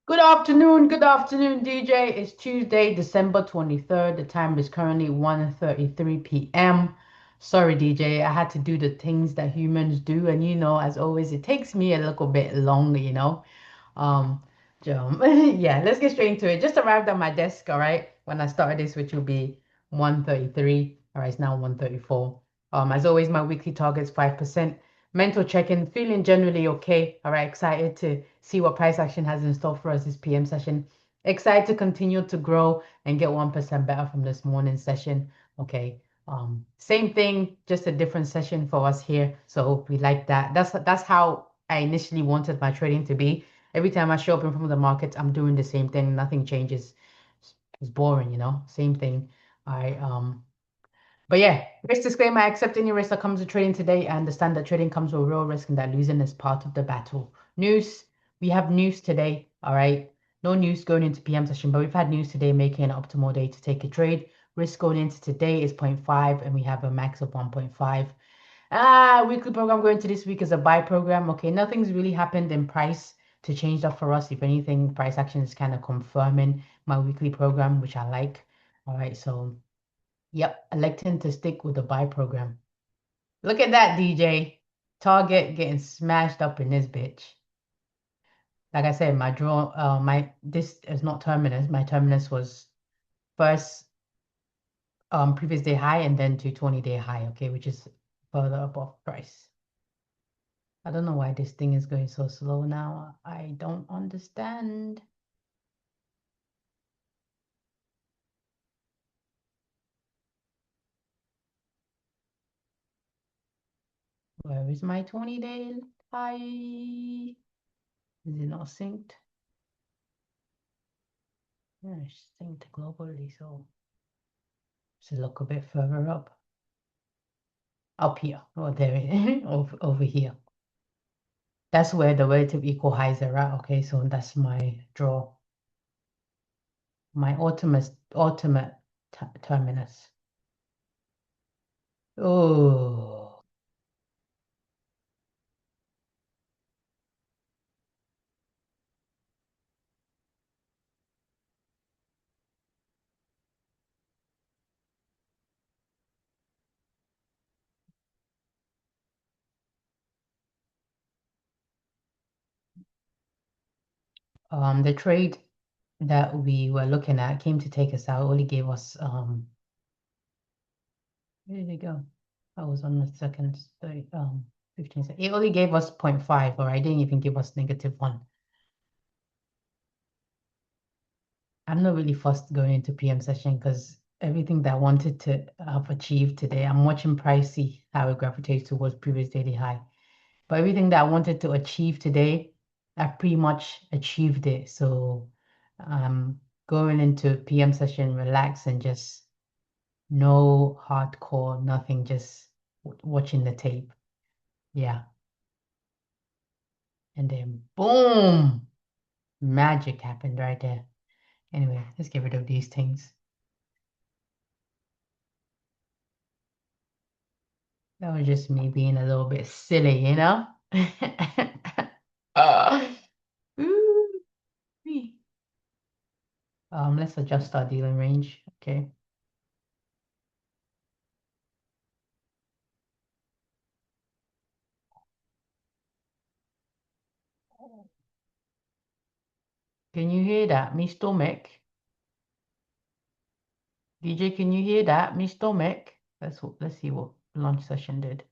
Good afternoon, DJ. It's Tuesday, December 23rd. The time is currently 1:33 p.m. Sorry, DJ, I had to do the things that humans do, and as always, it takes me a little bit longer. Um, yeah, let's get straight into it. Just arrived at my desk, all right, when I started this, which will be 1:33. All right, it's now 1:34. As always, my weekly target is 5%. Mental check-in, feeling generally okay. All right, excited to see what price action has in store for us this PM session. Excited to continue to grow and get 1% better from this morning session. Okay. Same thing, just a different session for us here. So we like that. That's how I initially wanted my trading to be. Every time I show up in front of the markets, I'm doing the same thing. Nothing changes. It's boring. Same thing. But yeah, risk disclaimer, I accept any risk that comes with trading today. I understand that trading comes with real risk and that losing is part of the battle. News, we have news today, all right? No news going into PM session, but we've had news today making an optimal day to take a trade. Risk going into today is zero point 0.5 and we have a max of 1.5. Weekly program going to this week is a buy program. Okay, nothing's really happened in price to change that for us. If anything, price action is kind of confirming my weekly program, which I like. All right, so yep, electing to stick with the buy program. Look at that, DJ. Target getting smashed up in this bitch. Like I said, my draw, this is not terminus. My terminus was first previous day high and then to 20-day high, okay, which is further above price. I don't know why this thing is going so slow now. I don't understand. Where is my 20-day high? Is it not synced? Yeah, it's synced globally, so look a bit further up here. Oh, there it is. Over here. That's where the relative equal highs are at. Okay, so that's my draw, my ultimate terminus. Oh, the trade that we were looking at came to take us out. Only gave us where did it go? I was on the second 30, 15 seconds. It only gave us 0.5, or I didn't even give us -1. I'm not really fussed going into PM session because everything that I wanted to have achieved today, I'm watching price see how it gravitates towards previous daily high. But everything that I wanted to achieve today, I pretty much achieved it. So going into PM session, relax and just no hardcore, nothing, just watching the tape. Yeah. And then boom, magic happened right there. Anyway, let's get rid of these things. That was just me being a little bit silly? uh, ooh, wee. Let's adjust our dealing range. Okay. Can you hear that? Me stomach. DJ, can you hear that? Me stomach. Let's see what lunch session did.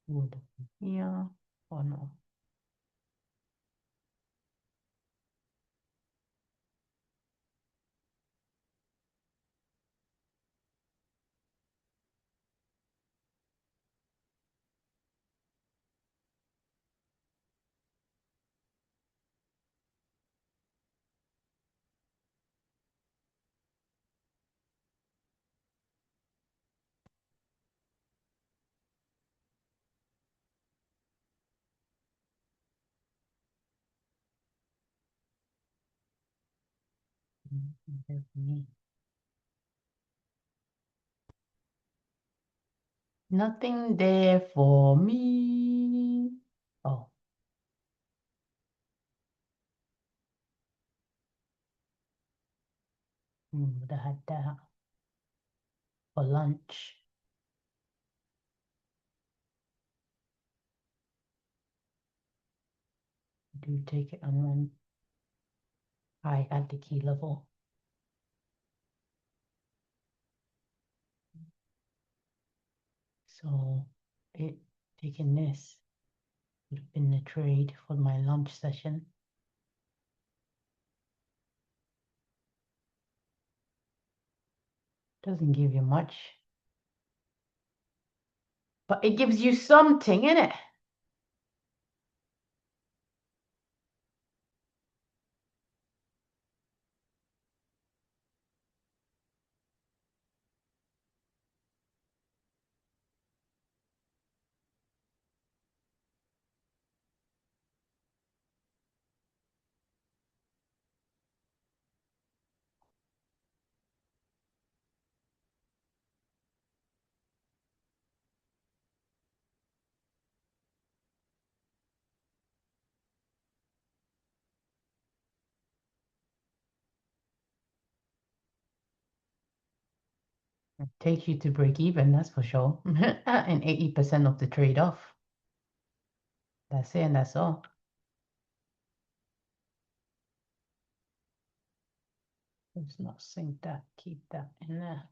Would here or no? Me. Nothing there for me. Oh. Would have had that for lunch. Do take it on one high at the key level. So it taking this would have been the trade for my lunch session. Doesn't give you much, but it gives you something, innit? It takes you to break even, that's for sure. And 80% of the trade off. That's it, and that's all. Let's not sync that, keep that in there.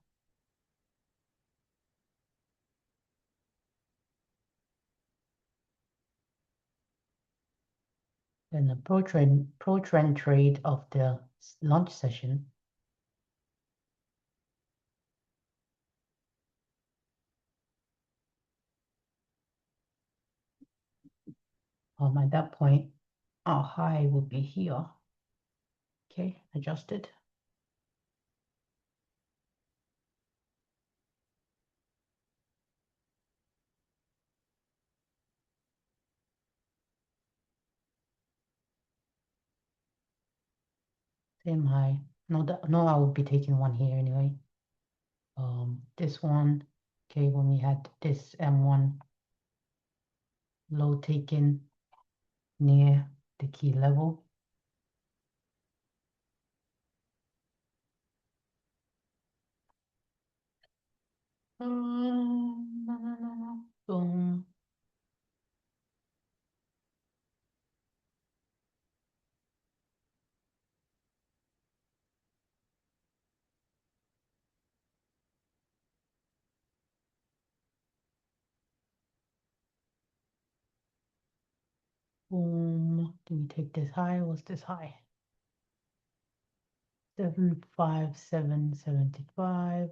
Then the pro trend trade of the lunch session. At that point, our high would be here. Okay, adjusted. Same high. No, I would be taking one here anyway. This one, okay, when we had this M1 low taken near the key level. Boom. Boom. Do we take this high? What's this high? 75775.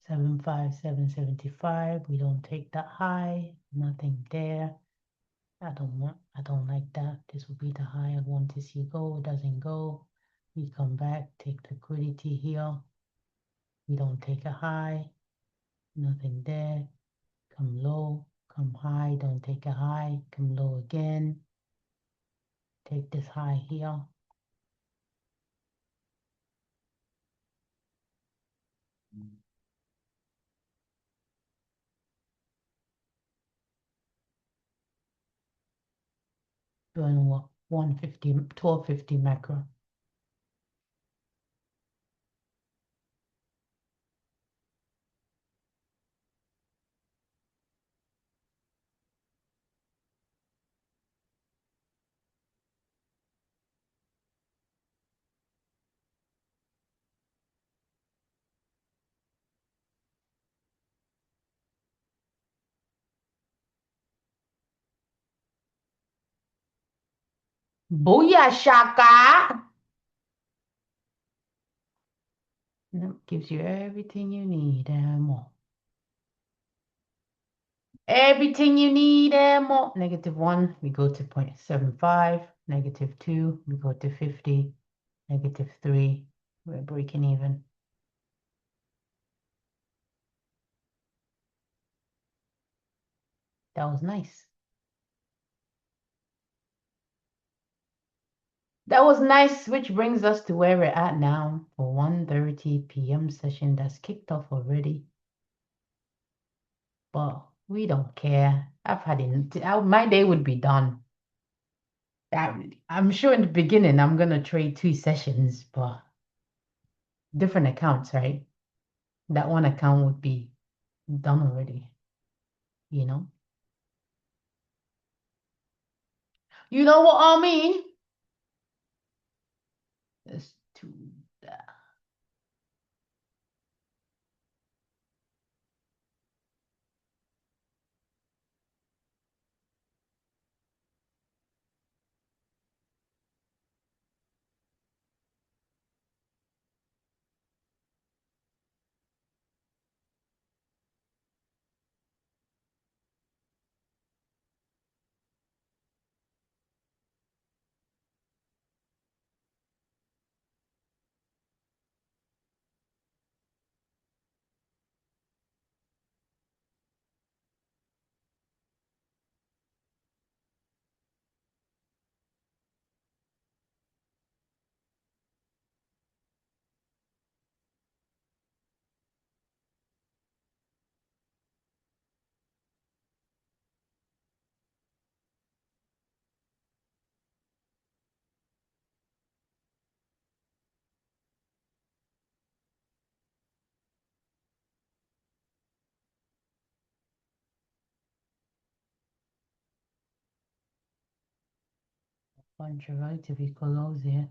75775. We don't take that high. Nothing there. I don't like that. This would be the high I want to see go. It doesn't go. We come back, take liquidity here. We don't take a high. Nothing there. Come low, come high, don't take a high. Come low again. Take this high here. Doing what? 150, 1250 macro. Booyah shaka! That gives you everything you need and more. Everything you need and more. -1, we go to 0.75. -2, we go to 50. -3, we're breaking even. That was nice. That was nice, which brings us to where we're at now for 1:30 p.m. session that's kicked off already. but we don't care. I've had it. My day would be done. I'm sure in the beginning I'm gonna trade 2 sessions, but different accounts, right? That one account would be done already, you know? You know what I mean? Let's do that. Bunch of relatively close here.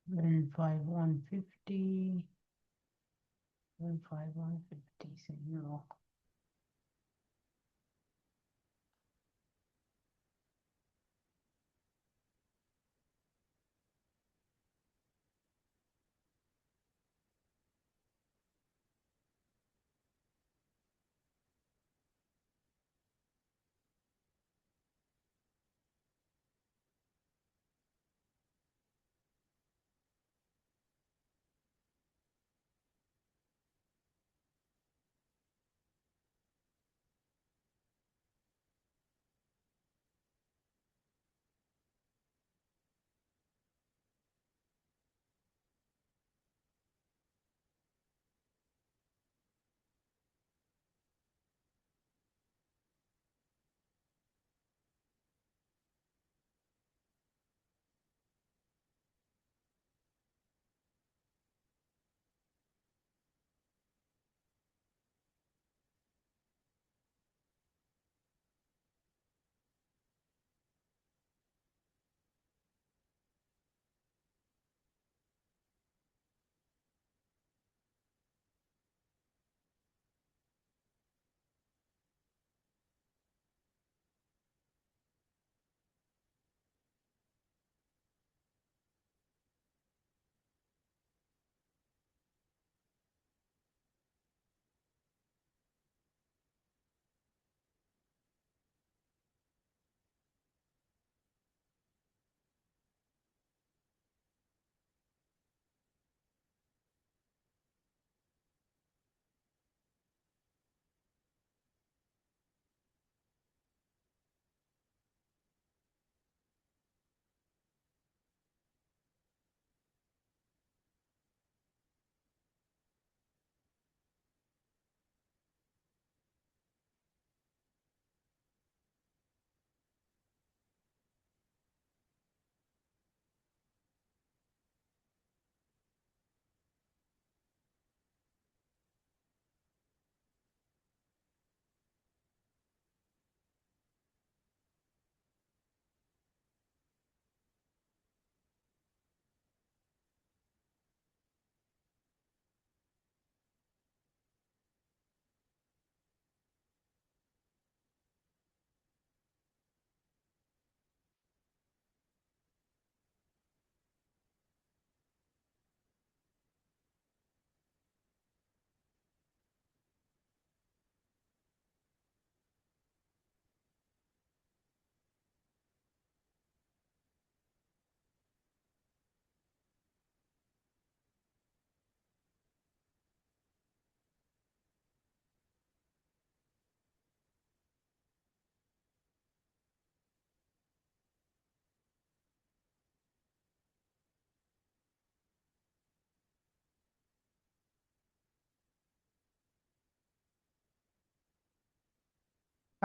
Then 150. 150. Signal.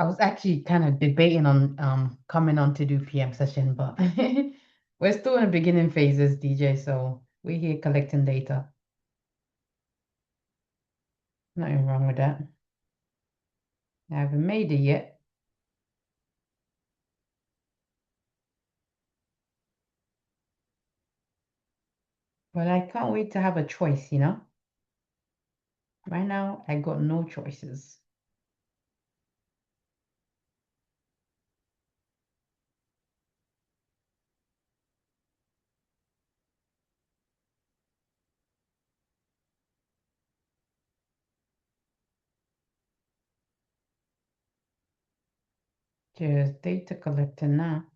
I was actually kind of debating on coming on to do PM session, but we're still in the beginning phases, DJ, so we're here collecting data. Nothing wrong with that. I haven't made it yet. But I can't wait to have a choice, you know? Right now, I got no choices. Just data collecting now.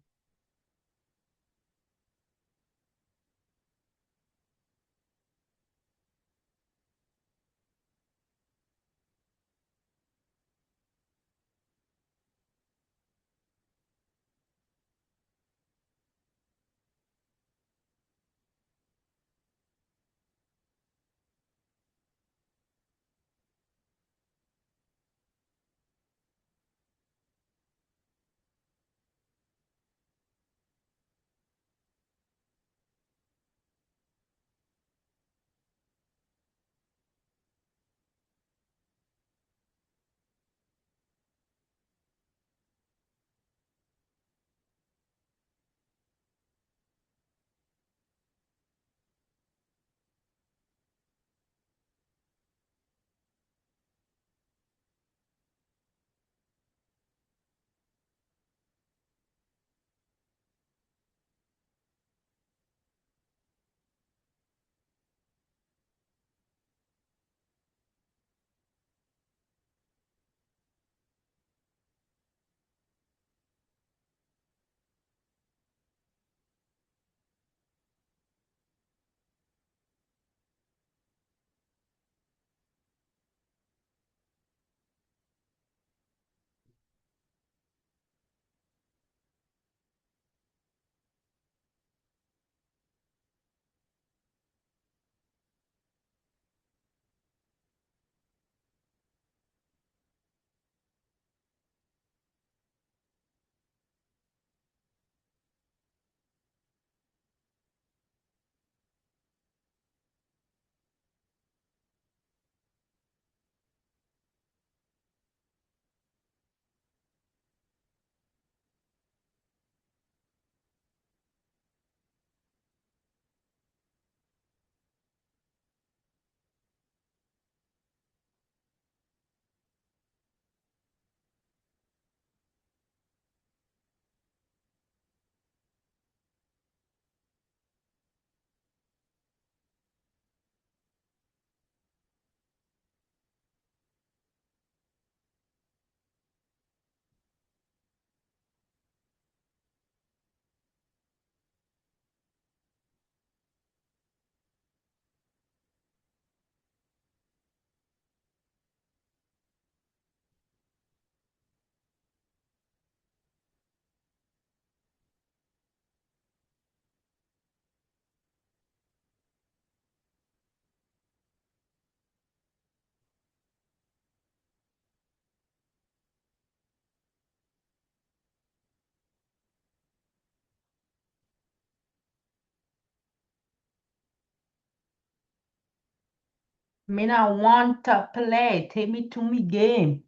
Me not want to play. Take me to me game.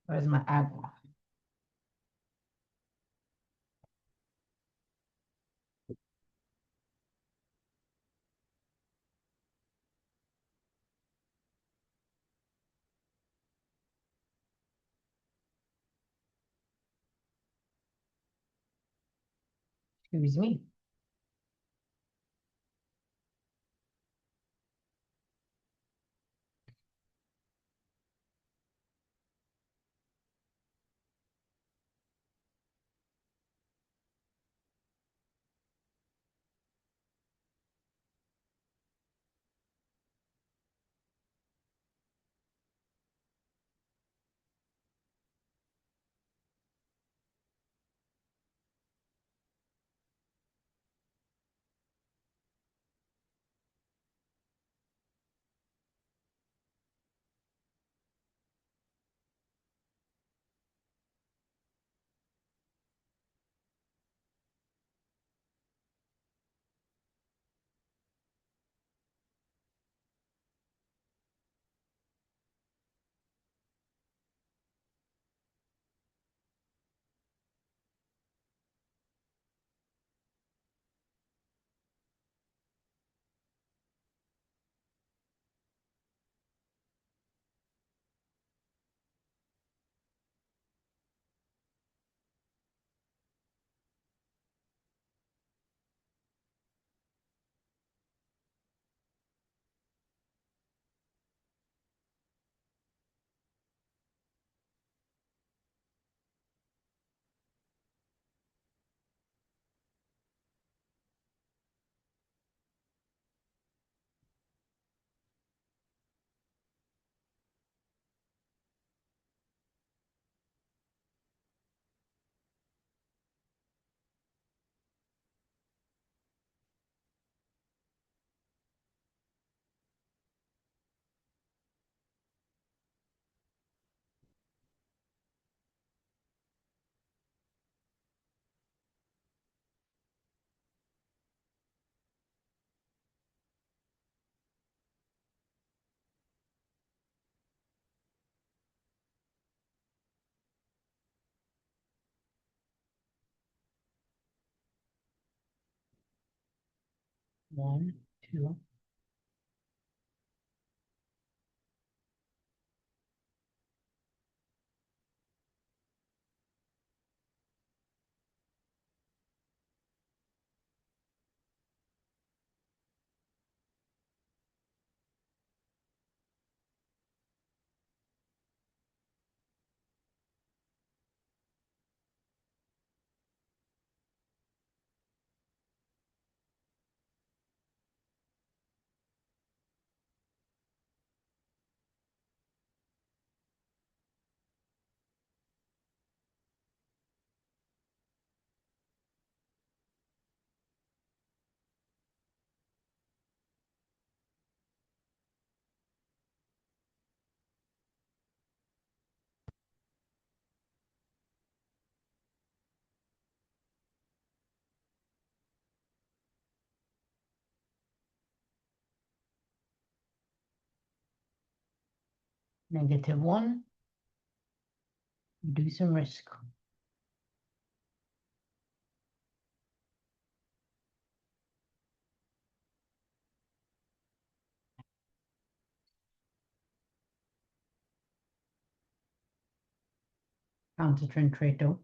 Where's my agua? Excuse me. 1, 2, -1, reducing risk. Counter trend trade though.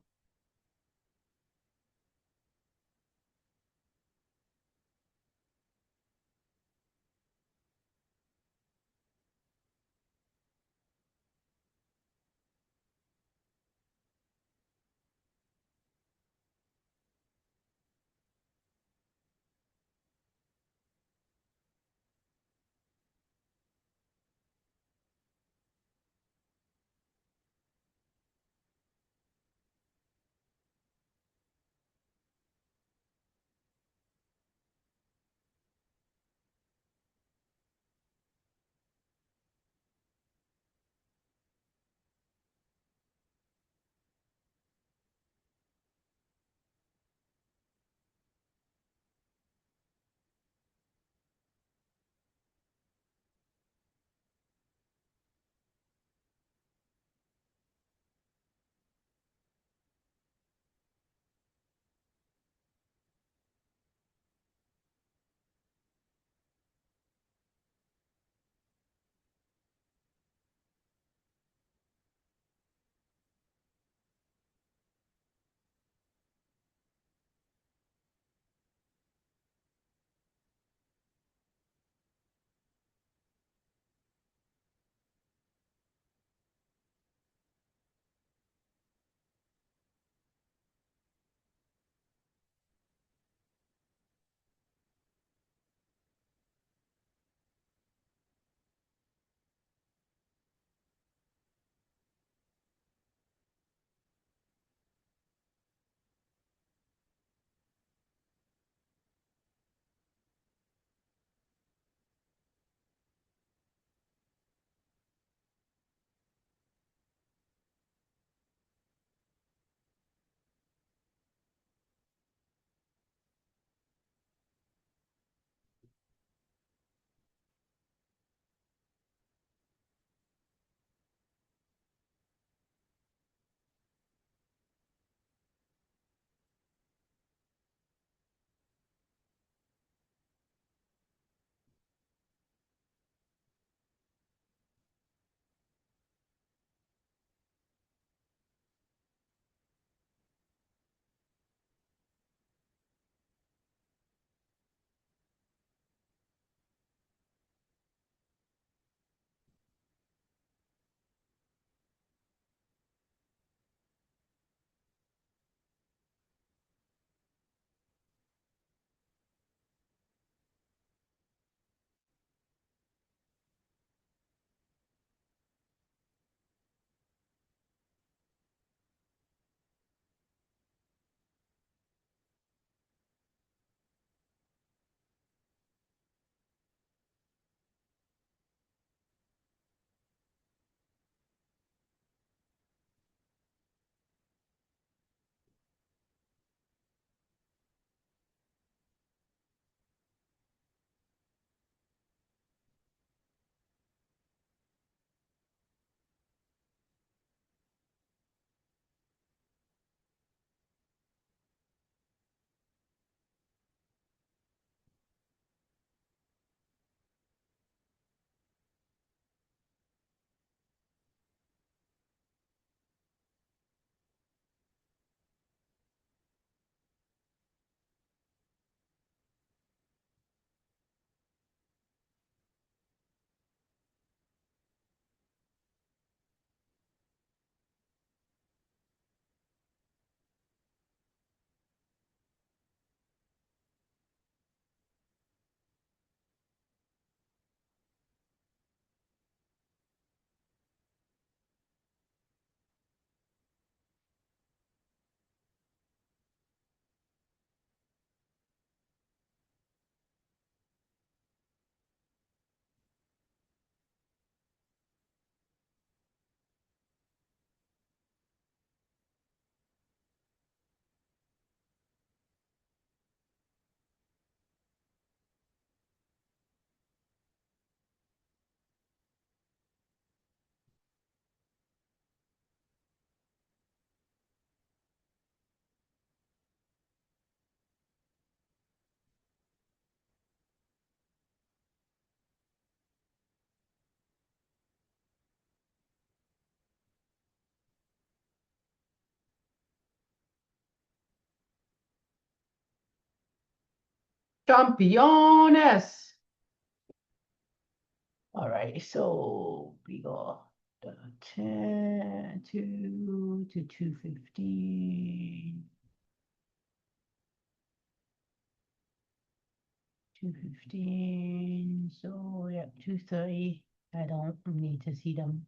Championes. All right, so we got the 10 to 215. 215. So yeah, 230. I don't need to see them.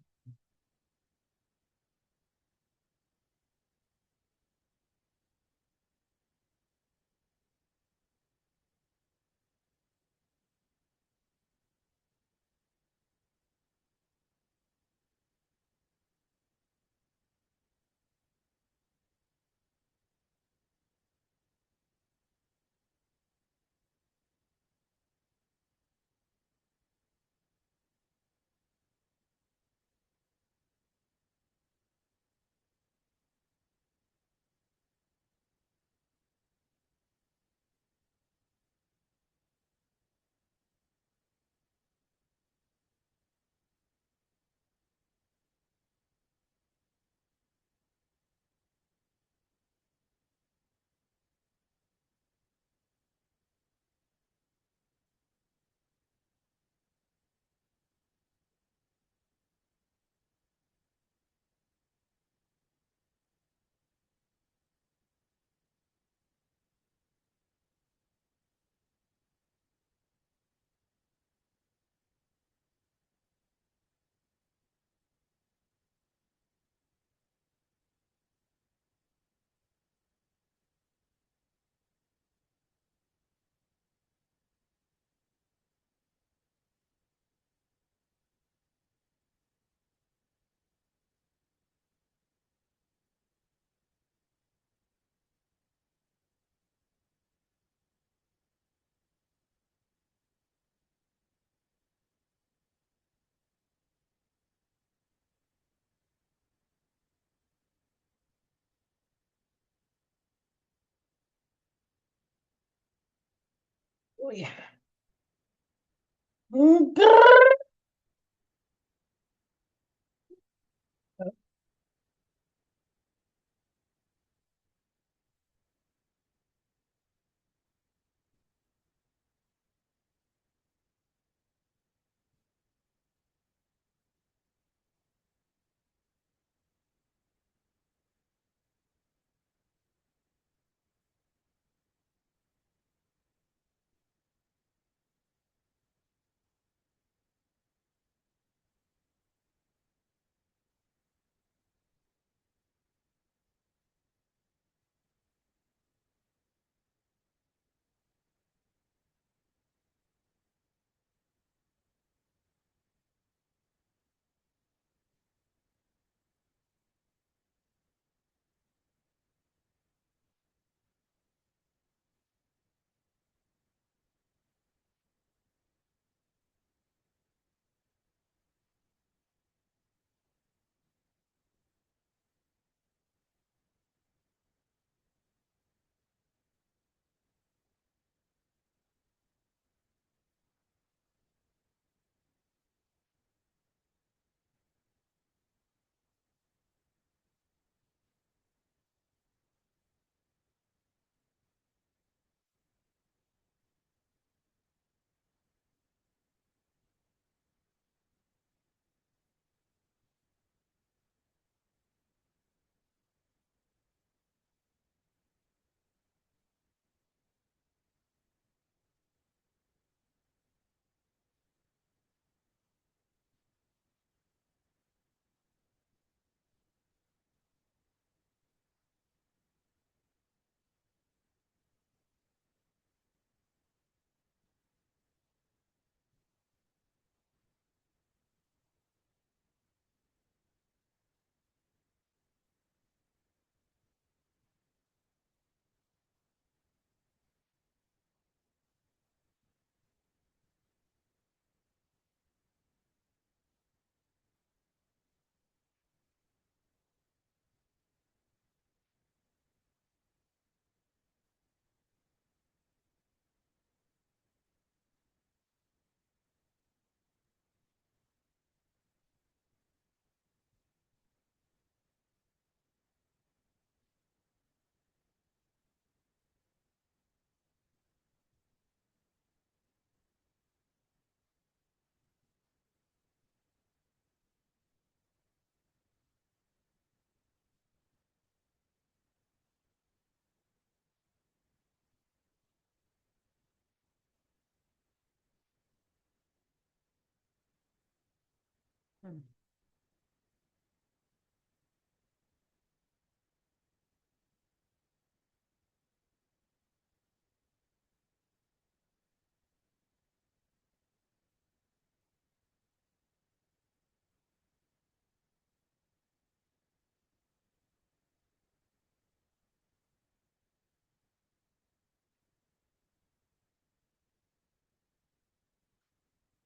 Oh yeah.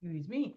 Excuse me.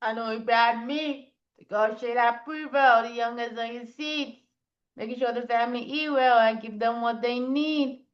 I know it bad me. Negotiate approval, the youngest on your seats. Making sure the family eat well and give them what they need.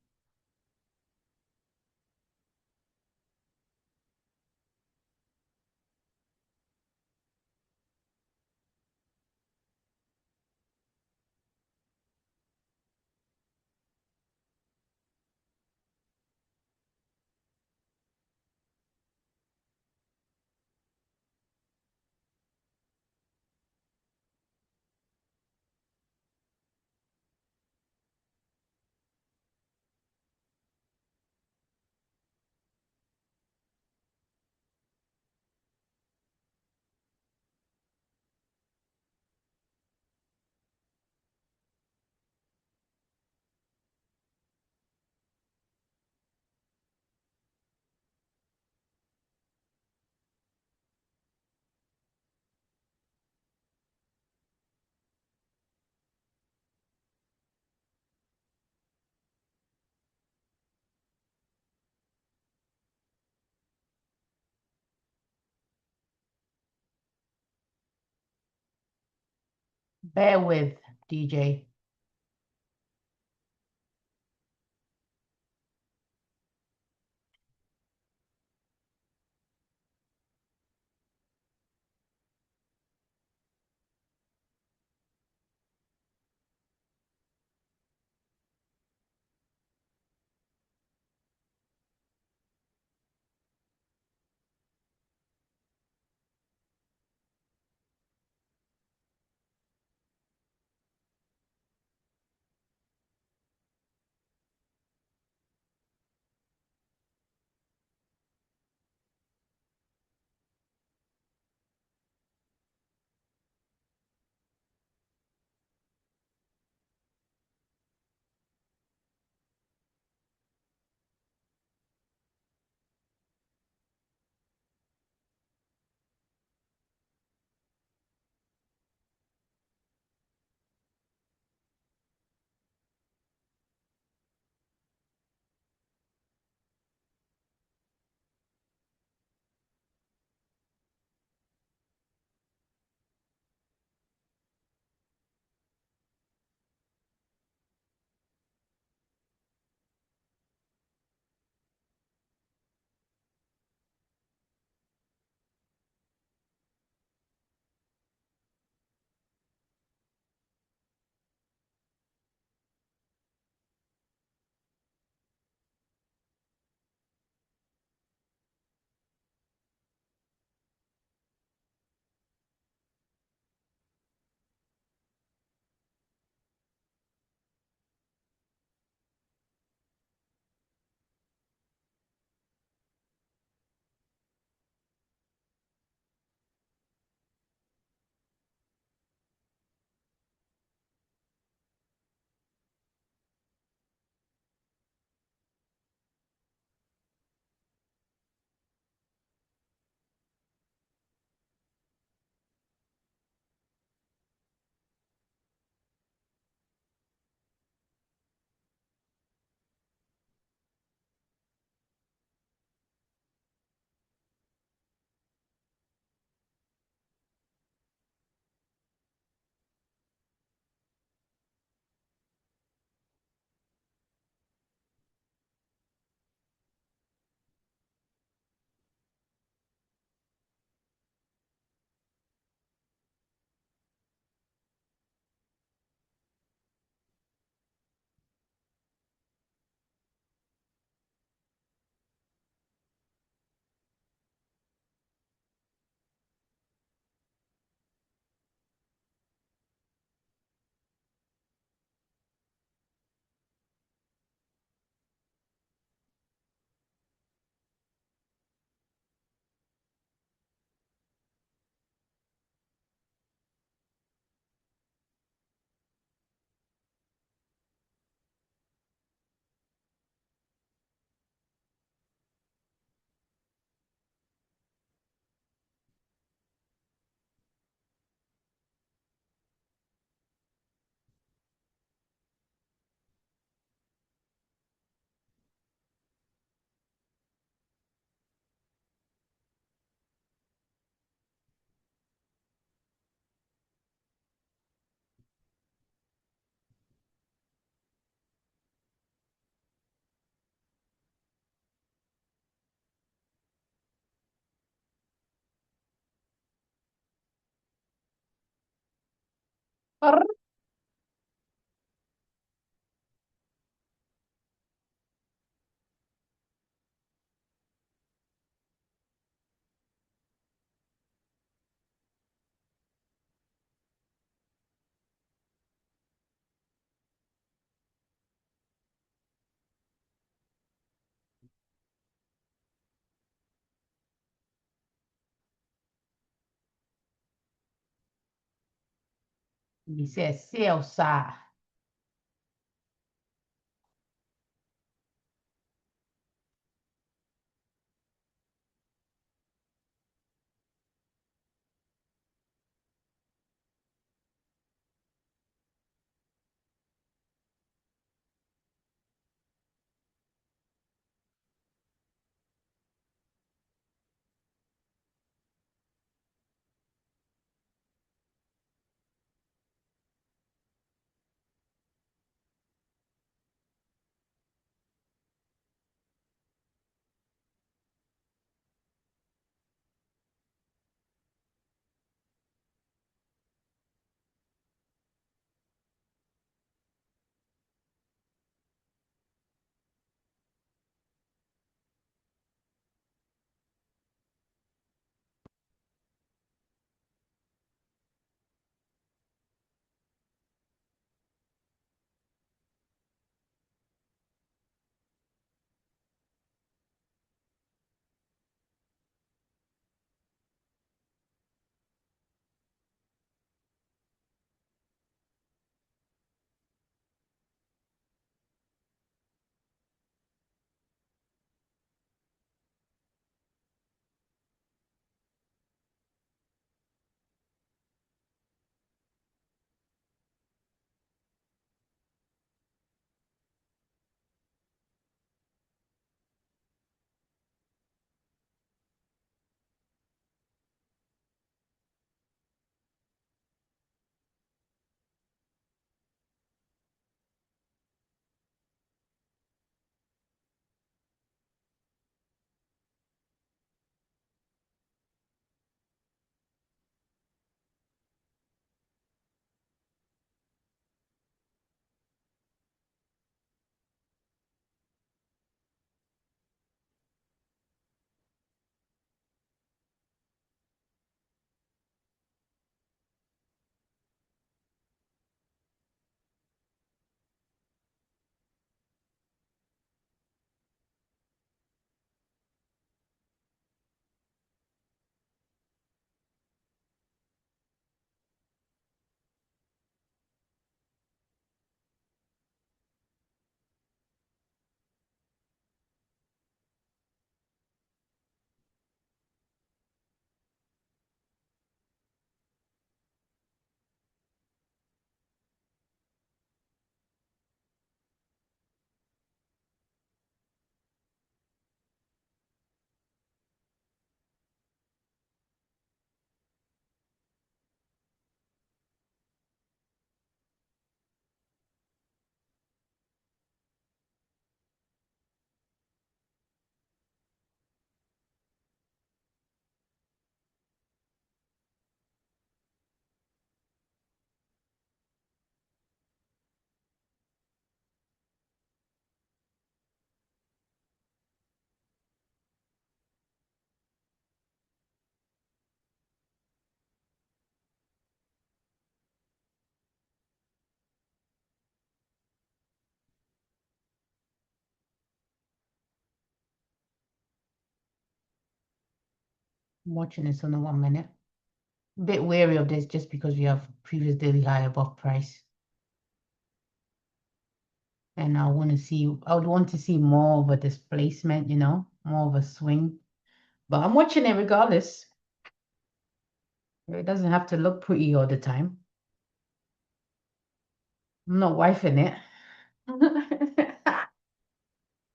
Bear with, DJ. Isso é Celsa. I'm watching this on the 1 minute. A bit wary of this just because we have previous daily high above price. And I would want to see more of a displacement, more of a swing. But I'm watching it regardless. It doesn't have to look pretty all the time. I'm not wifing it.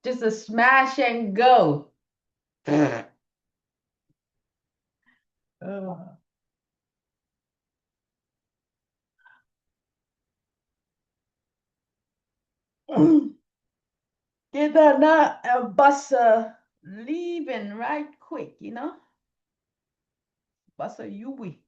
Just a smash and go. Oh. Get that not a bus leaving right quick, Bus a Yui.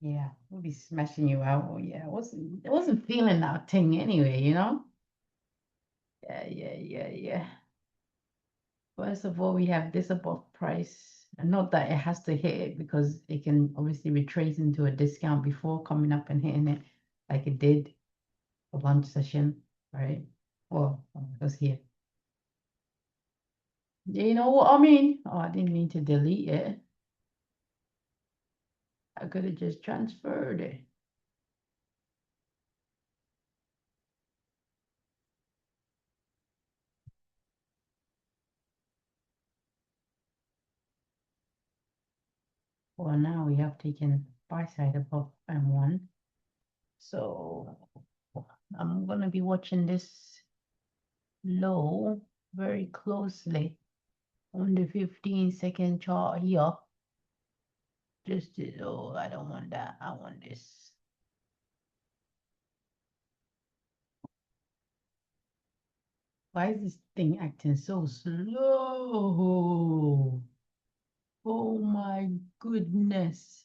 Yeah, we'll be smashing you out. Oh, yeah, it wasn't feeling that thing anyway, you know? Yeah, yeah, yeah, yeah. First of all, we have this above price. And not that it has to hit it because it can obviously retrace into a discount before coming up and hitting it like it did for lunch session, right? Well, it was here. You know what I mean? Oh, I didn't mean to delete it. I could have just transferred it. Well, now we have taken buy side above and one. So I'm gonna be watching this low very closely on the 15-second chart here. Just to, oh, I don't want that. I want this. Why is this thing acting so slow? Oh my goodness.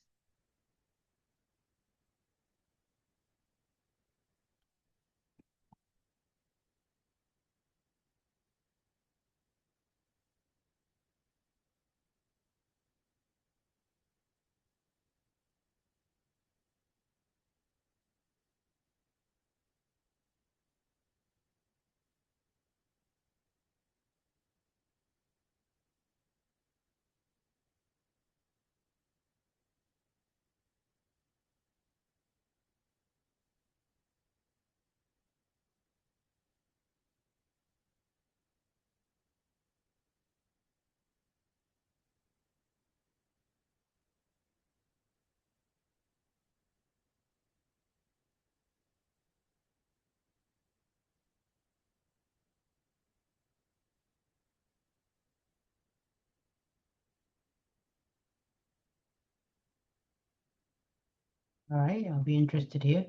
All right, I'll be interested here.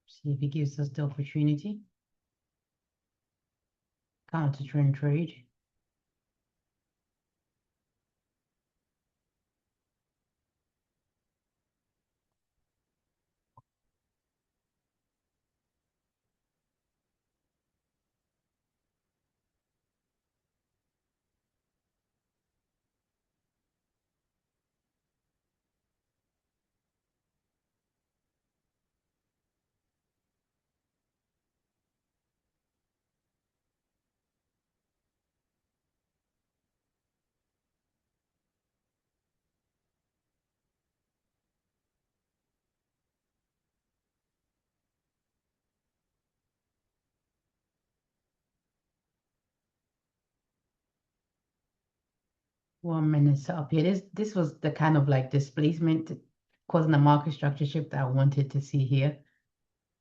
See if it gives us the opportunity. Counter trend trade. One minute setup here. This was the kind of like displacement causing the market structure shift that I wanted to see here.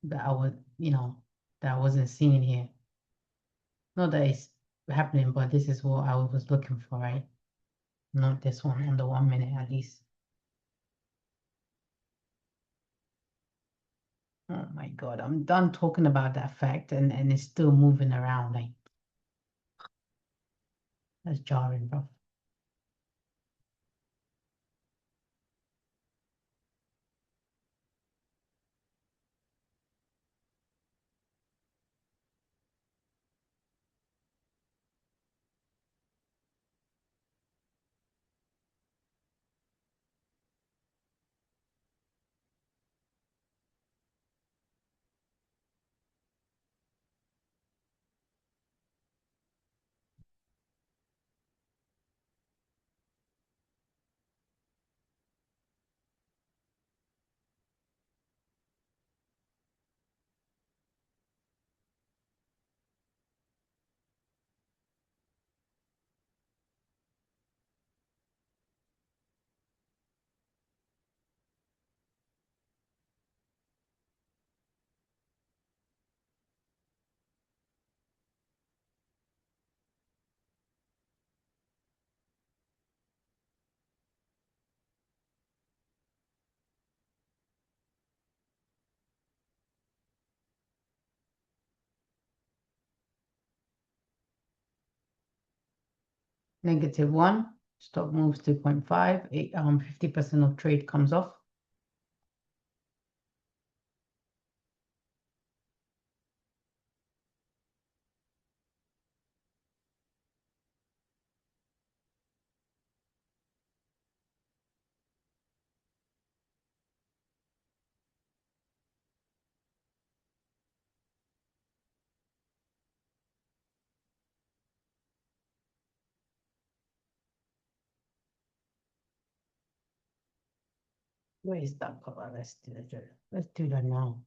That I was, that I wasn't seeing here. Not that it's happening, but this is what I was looking for, right? Not this one on the 1 minute at least. Oh my God, I'm done talking about that fact and it's still moving around. Like, that's jarring, bro. -1, stop moves 2.5, 50% of trade comes off. Where is that color? Let's do that now.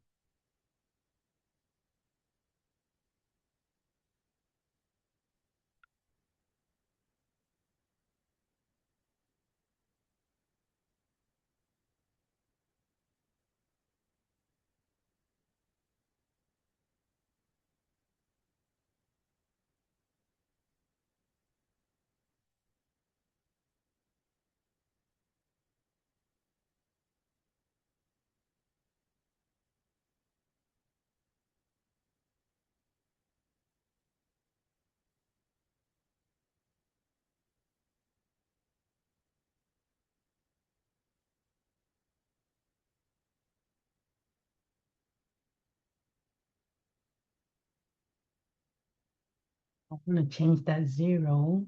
I'm gonna change that 0.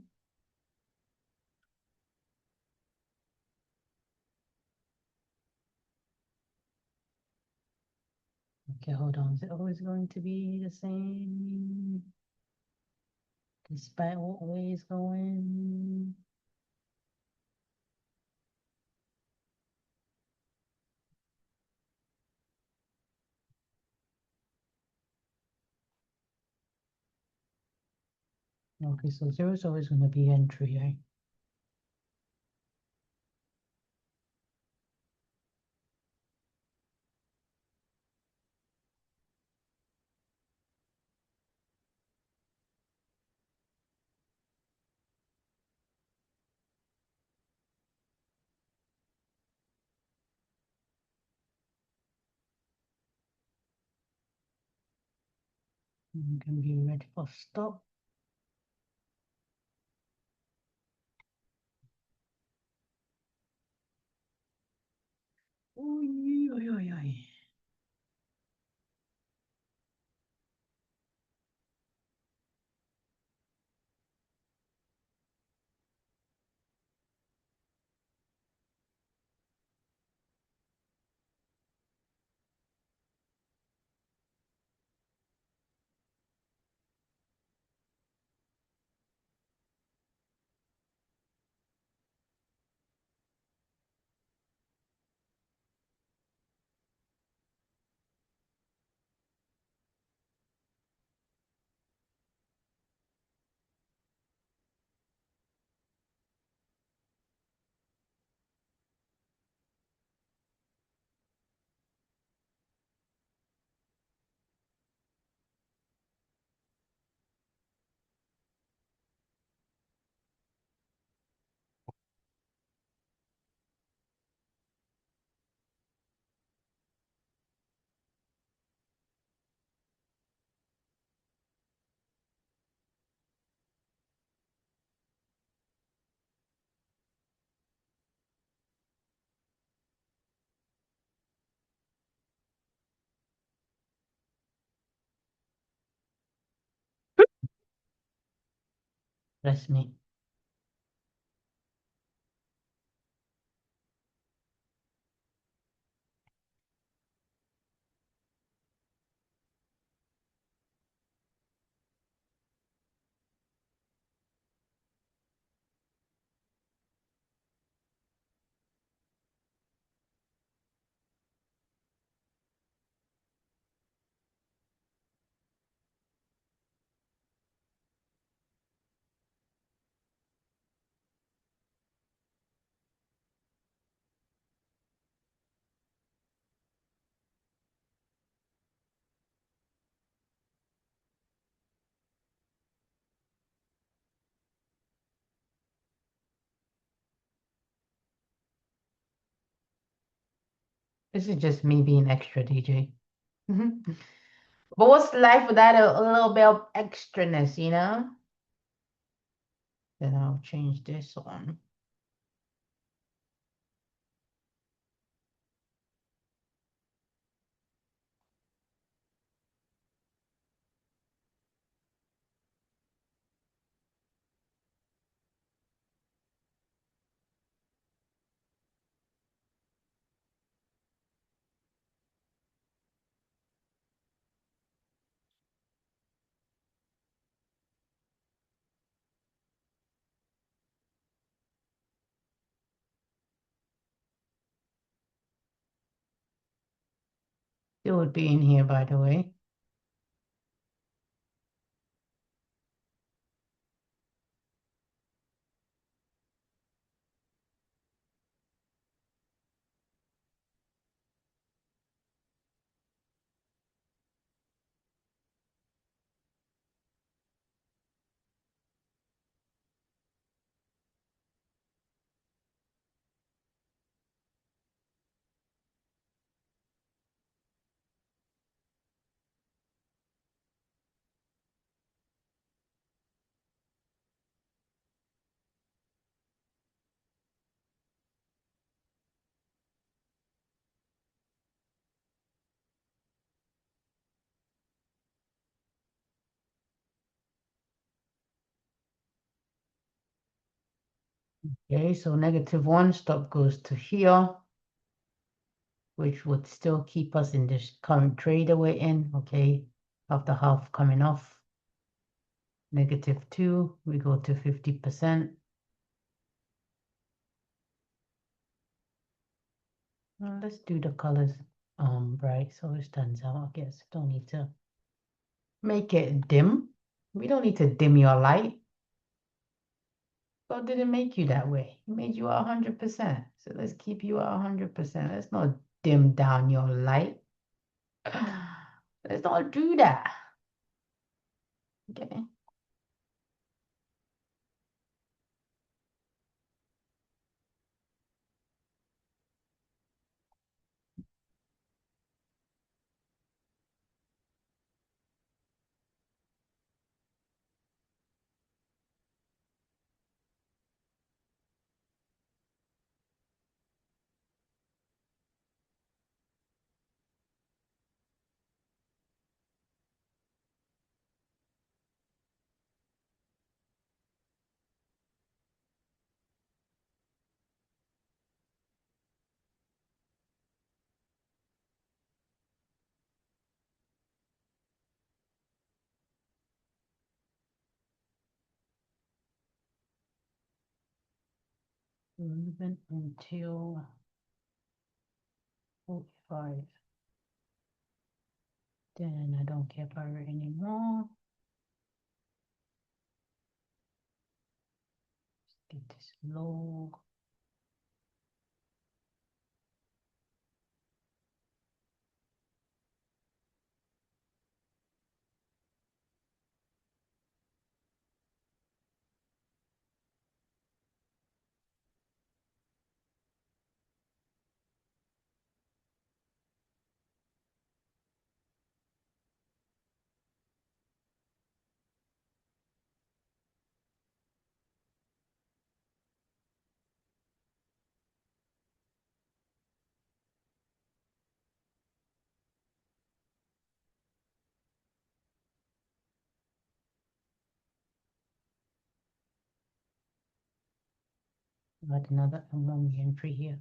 Okay, hold on. Is it always going to be the same? Despite what way it's going? Okay, so 0 is always going to be entry, right? I'm gonna be ready for stop. Oy, oy, oy, oy. That's me. This is just me being extra, DJ. But what's life without a little bit of extraness, you know? Then I'll change this one. It would be in here, by the way. Okay, so -1 stop goes to here, which would still keep us in this current trade that we're in, okay? After half coming off. -2, we go to 50%. Let's do the colors bright so it stands out, I guess. Don't need to make it dim. We don't need to dim your light. God didn't make you that way. He made you 100%. So let's keep you at 100%. Let's not dim down your light. Let's not do that. Okay. Relevant until 45. Then I don't care about it anymore. Get this low. Got another ammonia entry here.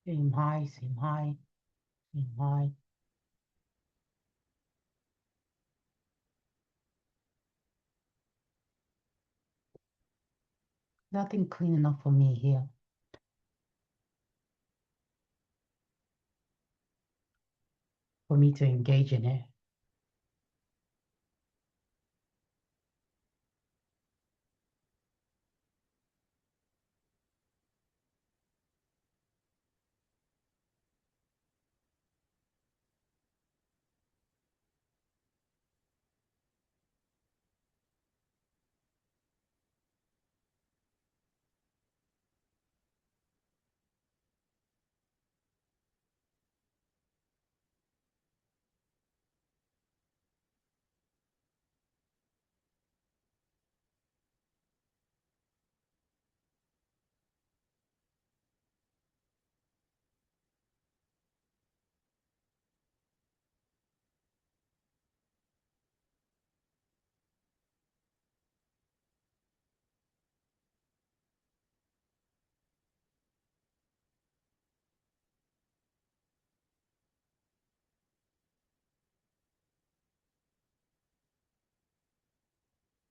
Same high, same high, same high. Nothing clean enough for me here. For me to engage in it.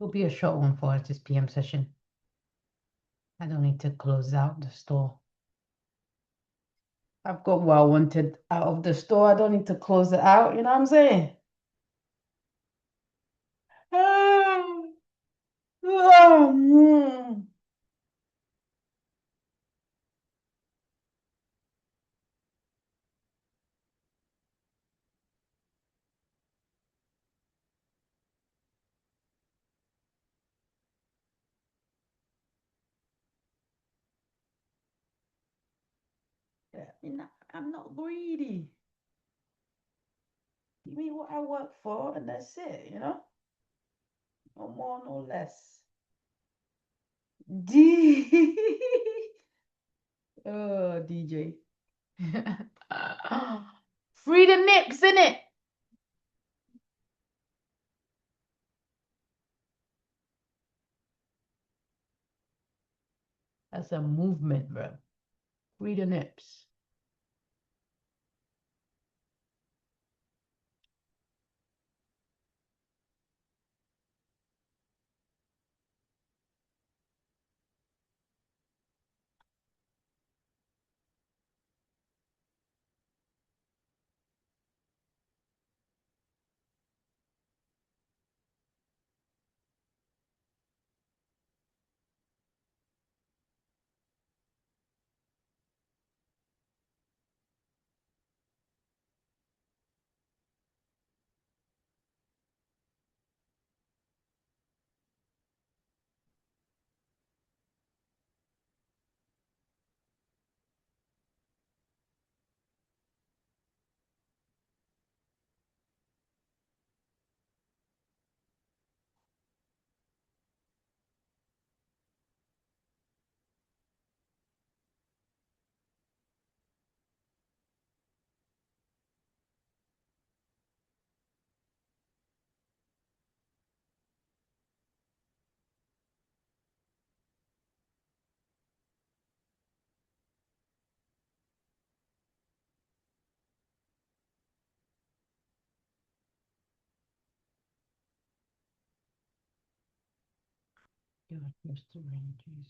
It'll be a short one for us this PM session. I don't need to close out the store. I've got what I wanted out of the store. I don't need to close it out. You know what I'm saying? Yeah, I'm not greedy. Give me what I work for, and that's it, you know? No more, no less. D. Oh, DJ. Free the nips, innit? That's a movement, bro. Free the nips. Give it Mr. Ranges.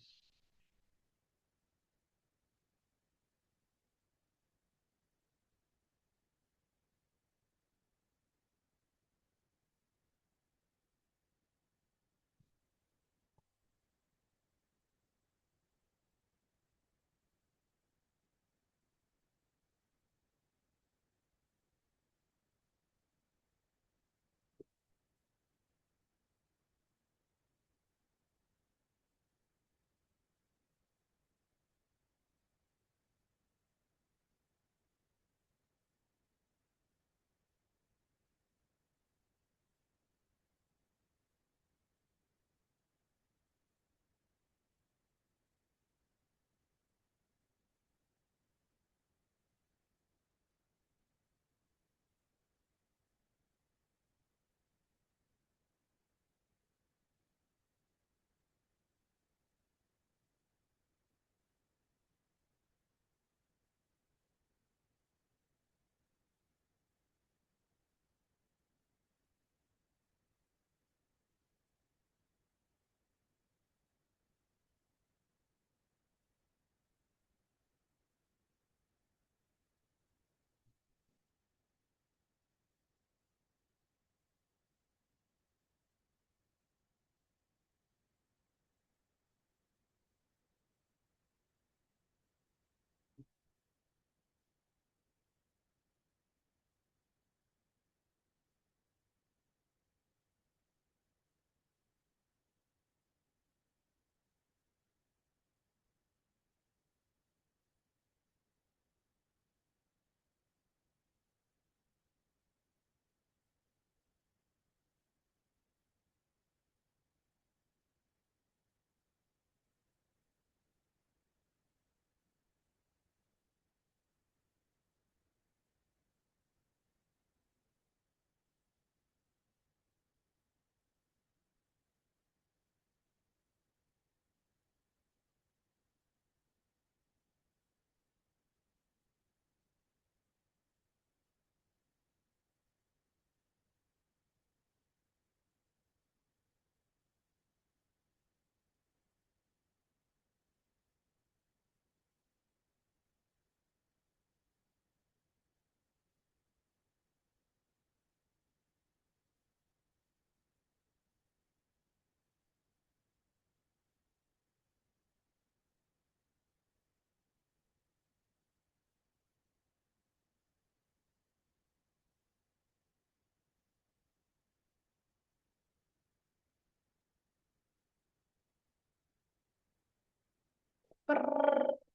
I'm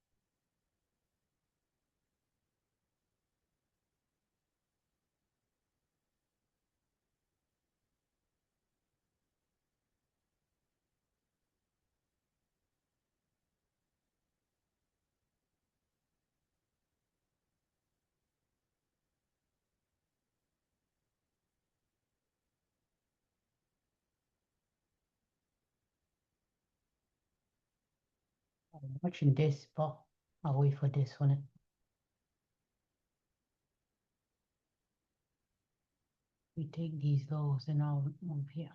watching this, but I'll wait for this one. We take these lows and I'll move here.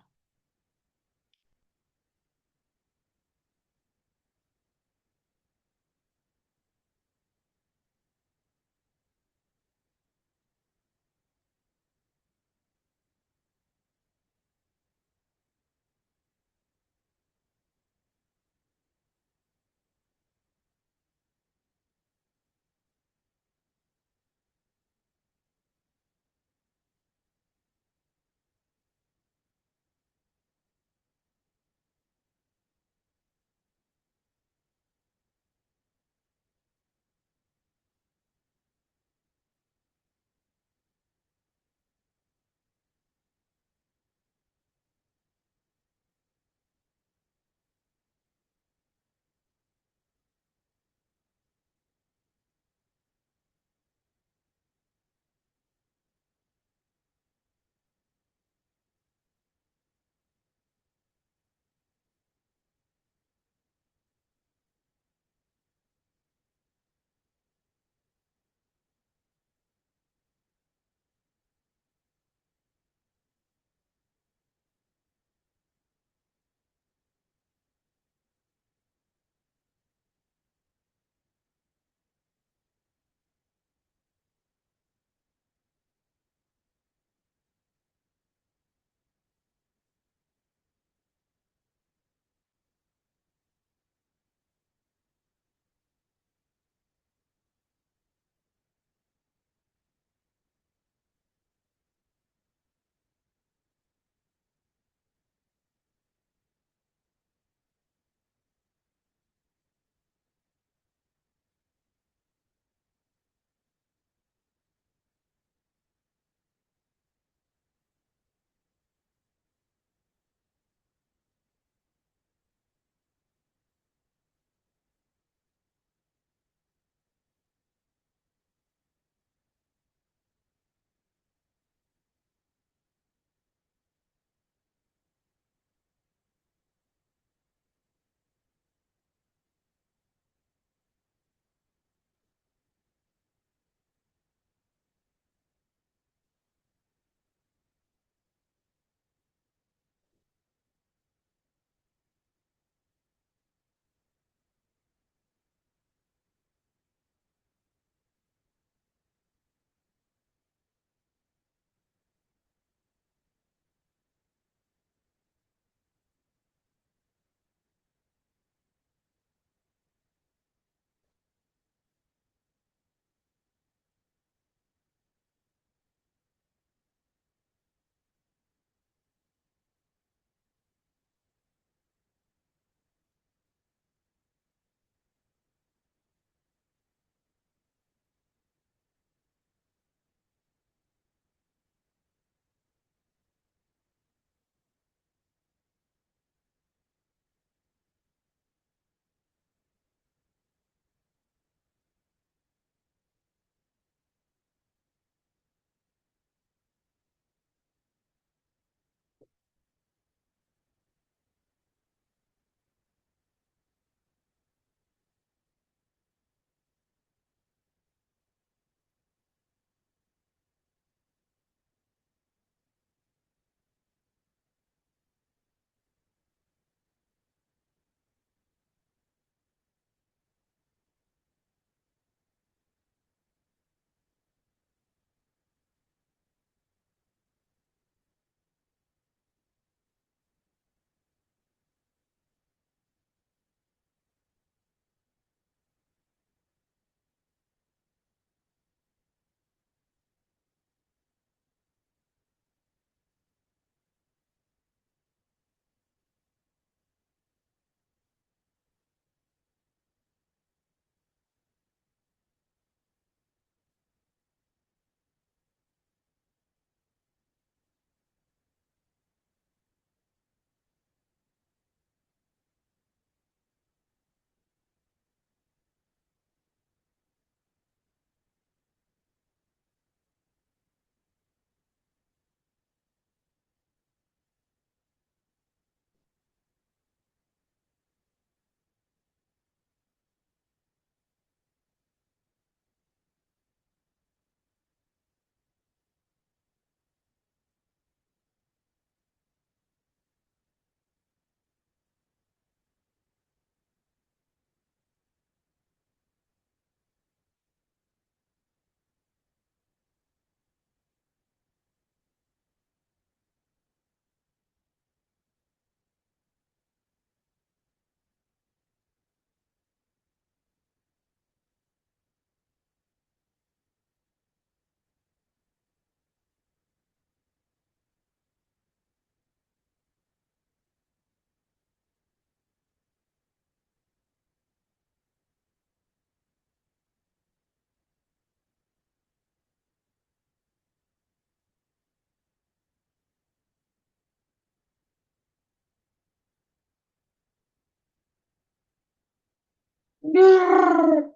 You're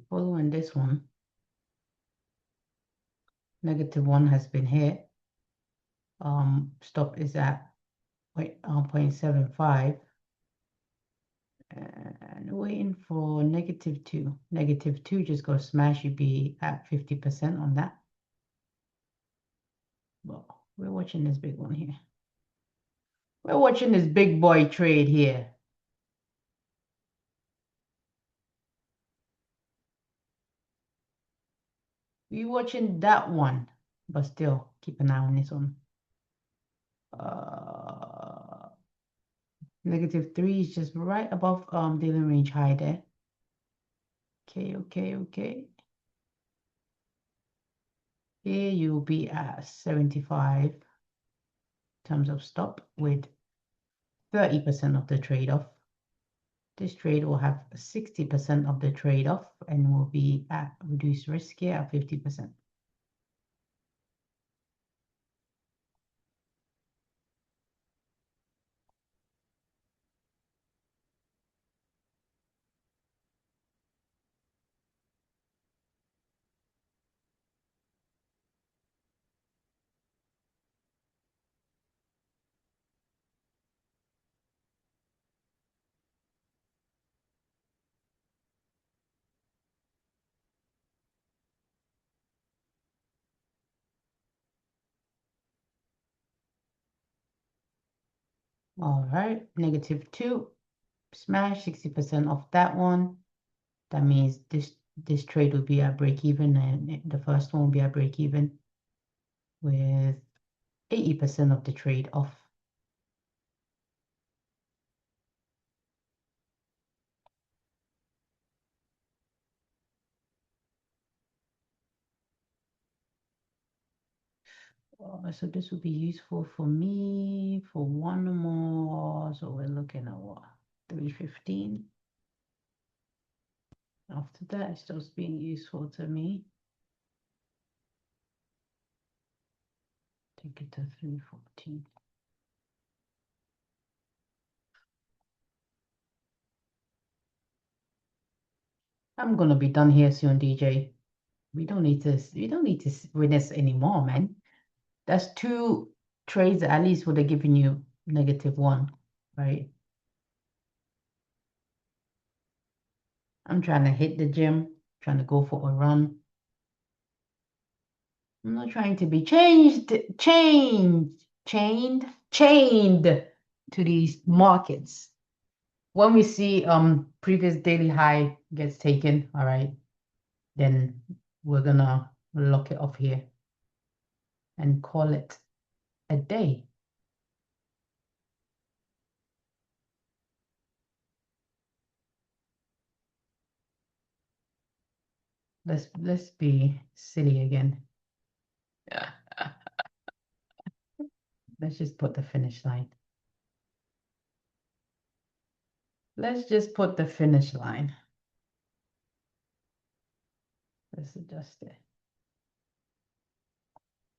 following this one. -1 has been hit. Stop is at 0.75. And waiting for -2. -2 just go smash, you'd be at 50% on that. Well, we're watching this big one here. We're watching this big boy trade here. We're watching that one, but still keep an eye on this one. -3 is just right above dealing range high there. Okay. Here you'll be at 75 in terms of stop with 30% of the trade-off. This trade will have 60% of the trade-off and will be at reduced risk here at 50%. All right, -2, smash 60% off that one. That means this trade will be at break even, and the first one will be at break even with 80% of the trade off. So this will be useful for me for one more. So we're looking at what? 315. After that, it starts being useful to me. Take it to 314. I'm gonna be done here soon, DJ. We don't need to witness anymore, man. That's 2 trades that at least would have given you -1, right? I'm trying to hit the gym, trying to go for a run. I'm not trying to be chained to these markets. When we see previous daily high gets taken, all right, then we're gonna lock it off here and call it a day. Let's be silly again. Yeah. Let's just put the finish line. Let's just put the finish line. Let's adjust it.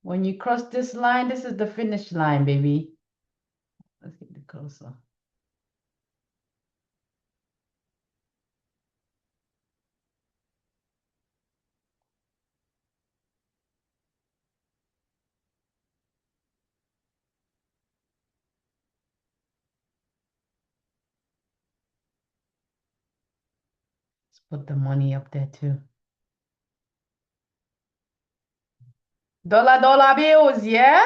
When you cross this line, this is the finish line, baby. Let's get it closer. Let's put the money up there too. Dollar bills, yeah?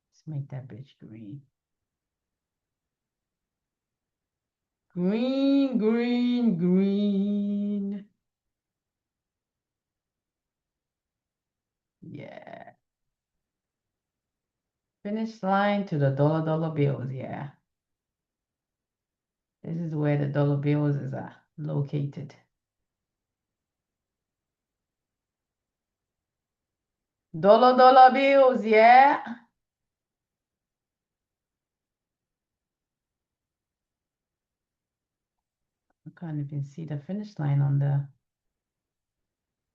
Let's make that bitch green. Green. Yeah. Finish line to the dollar bills, yeah. This is where the dollar bills is located. Dollar bills, yeah. I can't even see the finish line on the.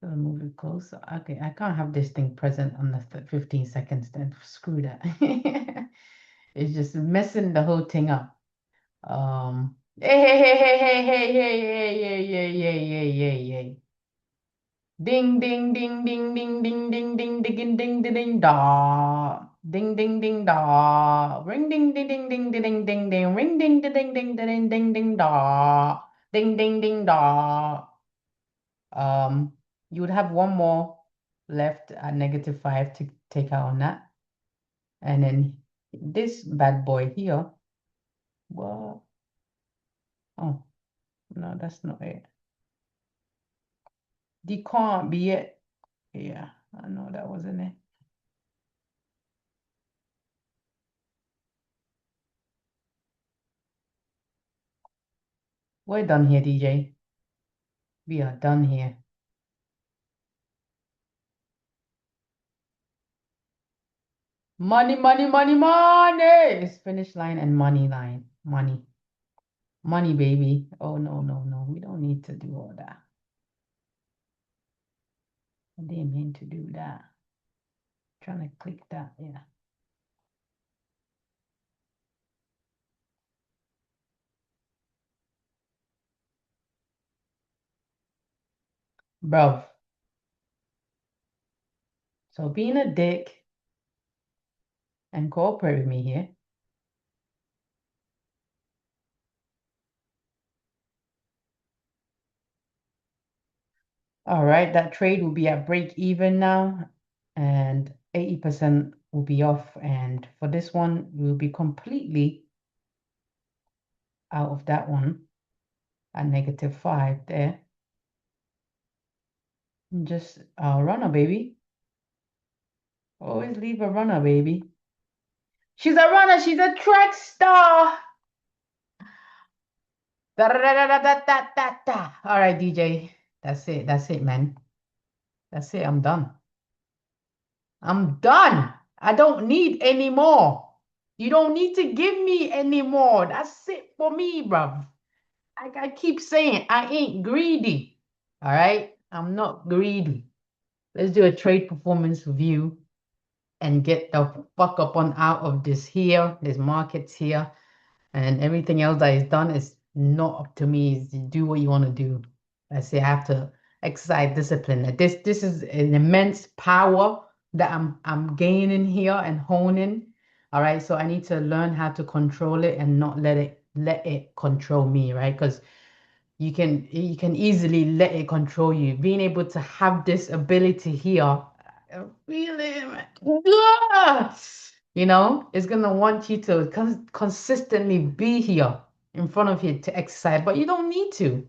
Gotta move it closer. Okay, I can't have this thing present on the 15 seconds then. Screw that. It's just messing the whole thing up. Hey, hey, hey, hey, hey, hey, hey, hey, hey, hey, hey, hey, hey. Ding, ding, ding, ding, ding, ding, ding, ding, ding, ding, ding, ding, da. Ding, ding, ding, da. Ring, ding, ding, ding, ding, ding, ding, ding, ring, ding, ding, ding, ding, ding, ding, ding, da. Ding, ding, ding, da. You would have one more left at -5 to take out on that. And then this bad boy here, well, oh, no, that's not it. They can't be it. Yeah, I know that wasn't it. We're done here, DJ. We are done here. Money, money, money, money. It's finish line and money line. Money. Money, baby. Oh, no, no, no. We don't need to do all that. I didn't mean to do that. Trying to click that, yeah. Bro. So being a dick and cooperate with me here. All right, that trade will be at break even now, and 80% will be off. And for this one, we'll be completely out of that one at -5 there. And just a runner, baby. Always leave a runner, baby. She's a runner. She's a track star. Da, da, da, da, da, da, da, da. All right, DJ. That's it. That's it, man. That's it. I'm done. I'm done. I don't need any more. You don't need to give me any more. That's it for me, bruv. I keep saying I ain't greedy. All right? I'm not greedy. Let's do a trade performance review and get the fuck up on out of this here. This market's here. And everything else that is done is not up to me. Is to do what you want to do. I say I have to exercise discipline. This is an immense power that I'm gaining here and honing. All right, so I need to learn how to control it and not let it control me, right? Because you can easily let it control you. Being able to have this ability here, really, it's gonna want you to consistently be here in front of you to exercise, but you don't need to.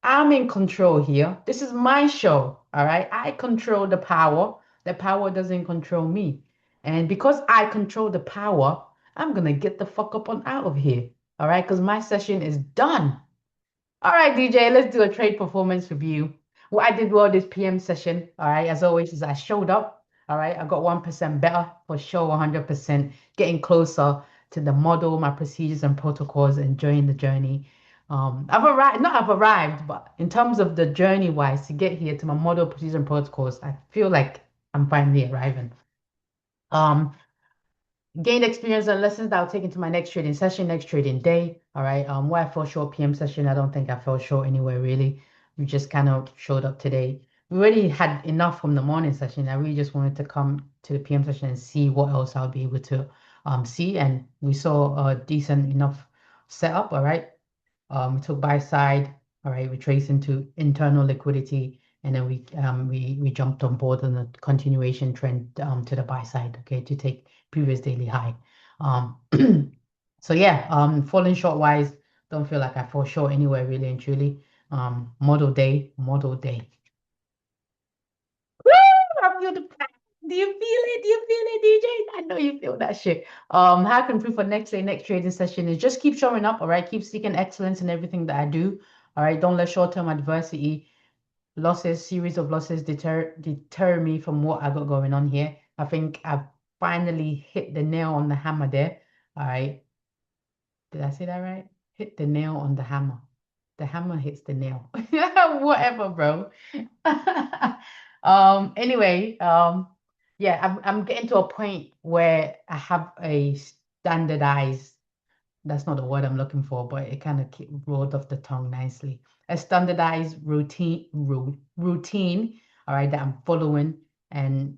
I'm in control here. This is my show, all right? I control the power. The power doesn't control me. And because I control the power, I'm gonna get the fuck up on out of here, all right? Because my session is done. All right, DJ, let's do a trade performance review. What I did well this PM session, all right, as always, is I showed up. All right, I got 1% better for sure, 100%, getting closer to the model, my procedures and protocols, enjoying the journey. I've arrived, but in terms of the journey wise to get here to my model, procedures, and protocols, I feel like I'm finally arriving. Um, Gained experience and lessons that I'll take into my next trading session, next trading day. All right. Where I fell short PM session, I don't think I fell short anywhere really. We just kind of showed up today. We already had enough from the morning session. I really just wanted to come to the PM session and see what else I'll be able to see. And we saw a decent enough setup. All right. We took buy side. All right. We traced into internal liquidity. And then we jumped on board on the continuation trend to the buy side, okay, to take previous daily high. Um, so yeah, falling short wise, don't feel like I fall short anywhere really and truly. Model day, model day. Woo! I feel the pain. Do you feel it? Do you feel it, DJ? I know you feel that shit. How I can improve for next day, next trading session is just keep showing up, all right? Keep seeking excellence in everything that I do. All right, don't let short-term adversity losses, series of losses deter me from what I got going on here. I think I've finally hit the nail on the hammer there. All right. Did I say that right? Hit the nail on the hammer. The hammer hits the nail. Whatever, bro. Anyway, yeah, I'm getting to a point where I have a standardized, that's not the word I'm looking for, but it kind of rolled off the tongue nicely. A standardized routine, all right, that I'm following, and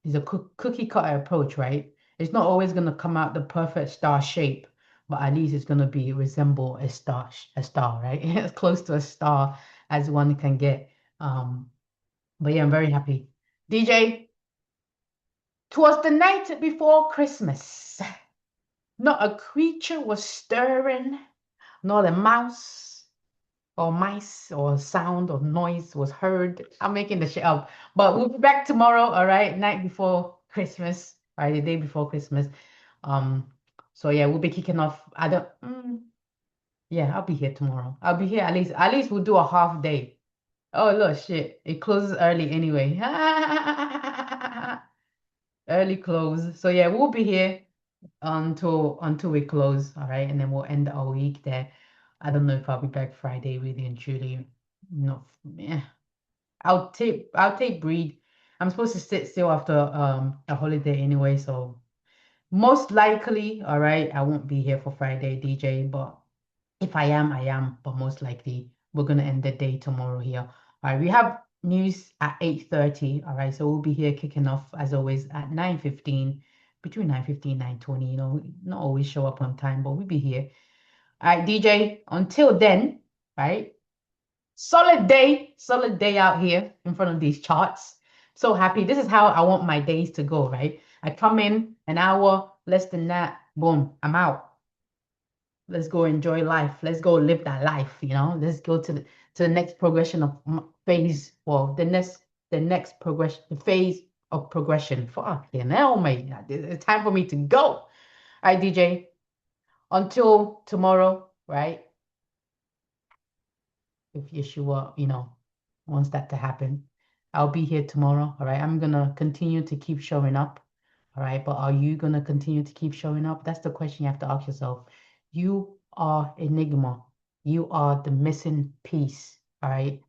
it's a cookie cutter approach, right? It's not always gonna come out the perfect star shape, but at least it's gonna be resemble a star, right? As close to a star as one can get. But yeah, I'm very happy. DJ, 'twas the night before Christmas. Not a creature was stirring, not a mouse or mice or sound or noise was heard. I'm making the shit up. But we'll be back tomorrow, all right? Night before Christmas, all right? The day before Christmas. Um, so yeah, we'll be kicking off. I don't yeah, I'll be here tomorrow. I'll be here at least we'll do a half day. Oh look, shit. It closes early anyway. Early close. So yeah, we'll be here until we close, all right? And then we'll end our week there. I don't know if I'll be back Friday, really and truly. No, yeah. I'll take breed. I'm supposed to sit still after a holiday anyway, so most likely, all right, I won't be here for Friday, DJ, but if I am, I am, but most likely we're gonna end the day tomorrow here. All right, we have news at 8:30. All right, so we'll be here kicking off as always at 9:15, between 9:15, 9:20. Not always show up on time, but we'll be here. All right, DJ, until then, right? Solid day out here in front of these charts. So happy. This is how I want my days to go, right? I come in an hour, less than that, boom, I'm out. Let's go enjoy life. Let's go live that life. Let's go to the next progression of phase. Well, the next progression, the phase of progression. Fucking hell, mate. It's time for me to go. All right, DJ. Until tomorrow, right? If Yeshua, wants that to happen. I'll be here tomorrow. All right. I'm gonna continue to keep showing up. All right. But are you gonna continue to keep showing up? That's the question you have to ask yourself. You are enigma. You are the missing piece. All right.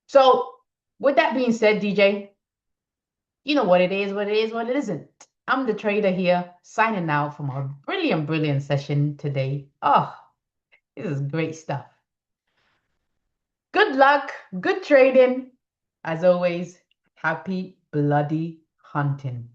So with that being said, DJ, you know what it is, what it is, what it isn't. I'm the trader here, signing out from our brilliant, brilliant session today. Oh, this is great stuff. Good luck, good trading. As always, happy bloody hunting.